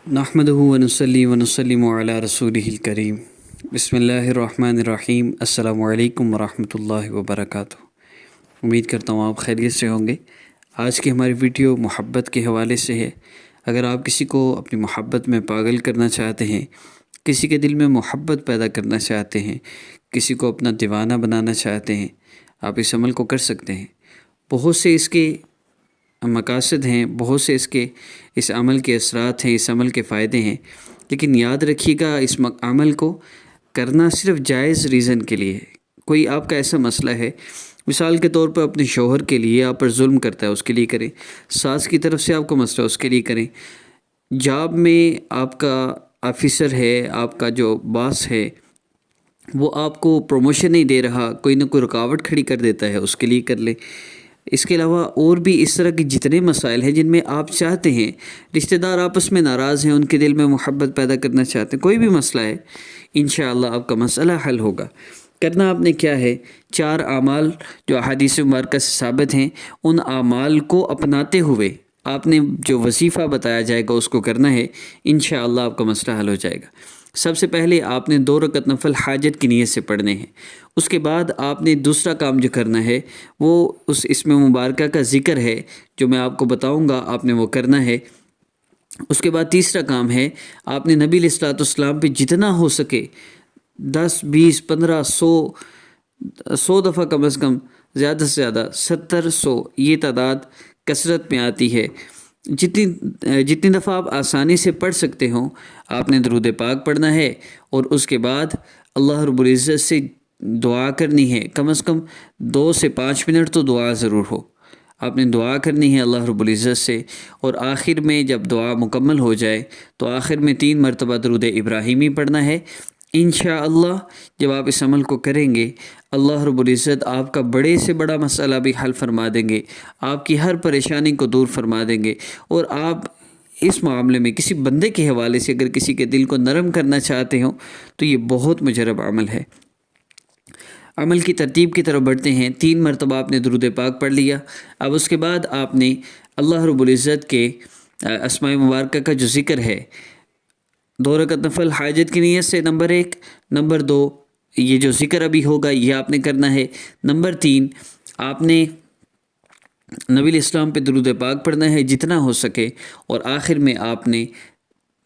نحمدہ ونصلی ونسلم علی رسولہ الکریم بسم اللہ الرحمن الرحیم السلام علیکم ورحمۃ اللہ وبرکاتہ۔ امید کرتا ہوں آپ خیریت سے ہوں گے۔ آج کی ہماری ویڈیو محبت کے حوالے سے ہے۔ اگر آپ کسی کو اپنی محبت میں پاگل کرنا چاہتے ہیں، کسی کے دل میں محبت پیدا کرنا چاہتے ہیں، کسی کو اپنا دیوانہ بنانا چاہتے ہیں، آپ اس عمل کو کر سکتے ہیں۔ بہت سے اس کے مقاصد ہیں، بہت سے اس عمل کے اثرات ہیں، اس عمل کے فائدے ہیں، لیکن یاد رکھیے گا اس عمل کو کرنا صرف جائز ریزن کے لیے ہے۔ کوئی آپ کا ایسا مسئلہ ہے، مثال کے طور پر اپنے شوہر کے لیے آپ پر ظلم کرتا ہے، اس کے لیے کریں۔ ساس کی طرف سے آپ کو مسئلہ ہے، اس کے لیے کریں۔ جاب میں آپ کا آفیسر ہے، آپ کا جو باس ہے، وہ آپ کو پروموشن نہیں دے رہا، کوئی نہ کوئی رکاوٹ کھڑی کر دیتا ہے، اس کے لیے کر لیں۔ اس کے علاوہ اور بھی اس طرح کے جتنے مسائل ہیں جن میں آپ چاہتے ہیں، رشتہ دار آپس میں ناراض ہیں، ان کے دل میں محبت پیدا کرنا چاہتے ہیں، کوئی بھی مسئلہ ہے، انشاءاللہ آپ کا مسئلہ حل ہوگا۔ کرنا آپ نے کیا ہے، 4 اعمال جو احادیث مبارکہ سے ثابت ہیں، ان اعمال کو اپناتے ہوئے آپ نے جو وظیفہ بتایا جائے گا اس کو کرنا ہے، انشاءاللہ آپ کا مسئلہ حل ہو جائے گا۔ سب سے پہلے آپ نے 2 رکعت نفل حاجت کی نیت سے پڑھنے ہیں۔ اس کے بعد آپ نے دوسرا کام جو کرنا ہے وہ اس اسم مبارکہ کا ذکر ہے، جو میں آپ کو بتاؤں گا، آپ نے وہ کرنا ہے۔ اس کے بعد تیسرا کام ہے، آپ نے نبی علیہ الصلوۃ والسلام پہ جتنا ہو سکے 10 20 15 100 دفعہ، کم از کم زیادہ سے زیادہ 70 100، یہ تعداد کثرت میں آتی ہے، جتنی دفعہ آپ آسانی سے پڑھ سکتے ہوں آپ نے درود پاک پڑھنا ہے، اور اس کے بعد اللہ رب العزت سے دعا کرنی ہے۔ کم از کم 2 سے 5 منٹ تو دعا ضرور ہو، آپ نے دعا کرنی ہے اللہ رب العزت سے، اور آخر میں جب دعا مکمل ہو جائے تو آخر میں 3 مرتبہ درود ابراہیمی پڑھنا ہے۔ انشاءاللہ جب آپ اس عمل کو کریں گے، اللہ رب العزت آپ کا بڑے سے بڑا مسئلہ بھی حل فرما دیں گے، آپ کی ہر پریشانی کو دور فرما دیں گے، اور آپ اس معاملے میں کسی بندے کے حوالے سے اگر کسی کے دل کو نرم کرنا چاہتے ہوں تو یہ بہت مجرب عمل ہے۔ عمل کی ترتیب کی طرف بڑھتے ہیں۔ 3 مرتبہ آپ نے درود پاک پڑھ لیا، اب اس کے بعد آپ نے اللہ رب العزت کے اسماء مبارکہ کا جو ذکر ہے، 2 رکعت نفل حاجت کی نیت سے، نمبر 1، نمبر 2 یہ جو ذکر ابھی ہوگا یہ آپ نے کرنا ہے، نمبر 3 آپ نے نبی علیہ السلام پہ درود پاک پڑھنا ہے جتنا ہو سکے، اور آخر میں آپ نے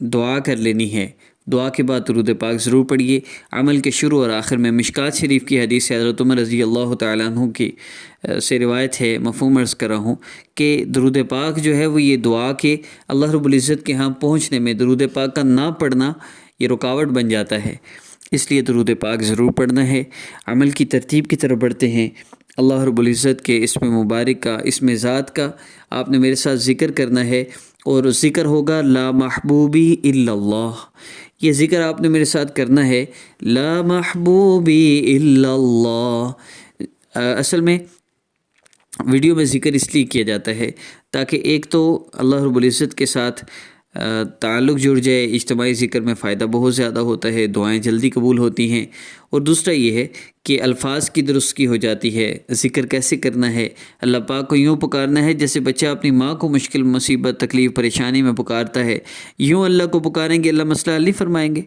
دعا کر لینی ہے۔ دعا کے بعد درود پاک ضرور پڑھیے۔ عمل کے شروع اور آخر میں مشکات شریف کی حدیث حضرت عمر رضی اللہ تعالیٰ عنہ کی سے روایت ہے، مفہوم عرض کر رہا ہوں کہ درود پاک جو ہے وہ یہ دعا کہ اللہ رب العزت کے ہاں پہنچنے میں درود پاک کا نہ پڑھنا یہ رکاوٹ بن جاتا ہے، اس لیے درود پاک ضرور پڑھنا ہے۔ عمل کی ترتیب کی طرف بڑھتے ہیں۔ اللہ رب العزت کے اسم مبارک کا، اسم ذات کا آپ نے میرے ساتھ ذکر کرنا ہے، اور ذکر ہوگا لا محبوبی الا اللہ۔ یہ ذکر آپ نے میرے ساتھ کرنا ہے، لا محبوبی الا اللہ۔ اصل میں ویڈیو میں ذکر اس لیے کیا جاتا ہے تاکہ ایک تو اللہ رب العزت کے ساتھ تعلق جڑ جائے، اجتماعی ذکر میں فائدہ بہت زیادہ ہوتا ہے، دعائیں جلدی قبول ہوتی ہیں، اور دوسرا یہ ہے کہ الفاظ کی درستگی ہو جاتی ہے۔ ذکر کیسے کرنا ہے، اللہ پاک کو یوں پکارنا ہے جیسے بچہ اپنی ماں کو مشکل مصیبت تکلیف پریشانی میں پکارتا ہے، یوں اللہ کو پکاریں گے، اللہ مسئلہ حل نہیں فرمائیں گے۔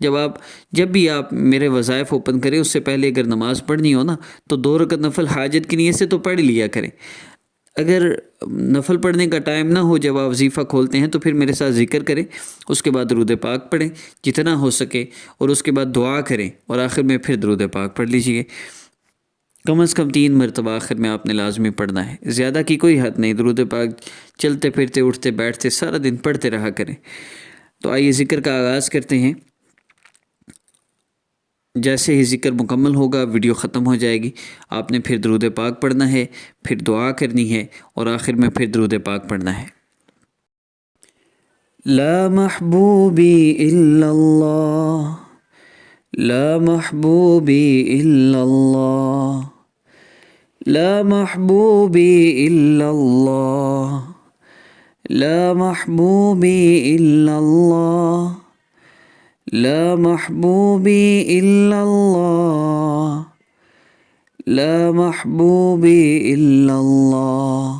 جب بھی آپ میرے وظائف اوپن کریں اس سے پہلے اگر نماز پڑھنی ہو نا تو 2 رکعت نفل حاجت کی نیت سے تو پڑھ لیا کریں۔ اگر نفل پڑھنے کا ٹائم نہ ہو جب آپ وظیفہ کھولتے ہیں تو پھر میرے ساتھ ذکر کریں، اس کے بعد درود پاک پڑھیں جتنا ہو سکے، اور اس کے بعد دعا کریں، اور آخر میں پھر درود پاک پڑھ لیجئے۔ کم از کم 3 مرتبہ آخر میں آپ نے لازمی پڑھنا ہے، زیادہ کی کوئی حد نہیں۔ درود پاک چلتے پھرتے اٹھتے بیٹھتے سارا دن پڑھتے رہا کریں۔ تو آئیے ذکر کا آغاز کرتے ہیں۔ جیسے ہی ذکر مکمل ہوگا ویڈیو ختم ہو جائے گی، آپ نے پھر درود پاک پڑھنا ہے، پھر دعا کرنی ہے، اور آخر میں پھر درود پاک پڑھنا ہے۔ لا محبوبی الا اللہ، لا محبوبی الا اللہ، لا محبوبی الا اللہ، لا محبوبی الا اللہ، لا محبوبی الا اللہ، لا محبوبی الا اللہ،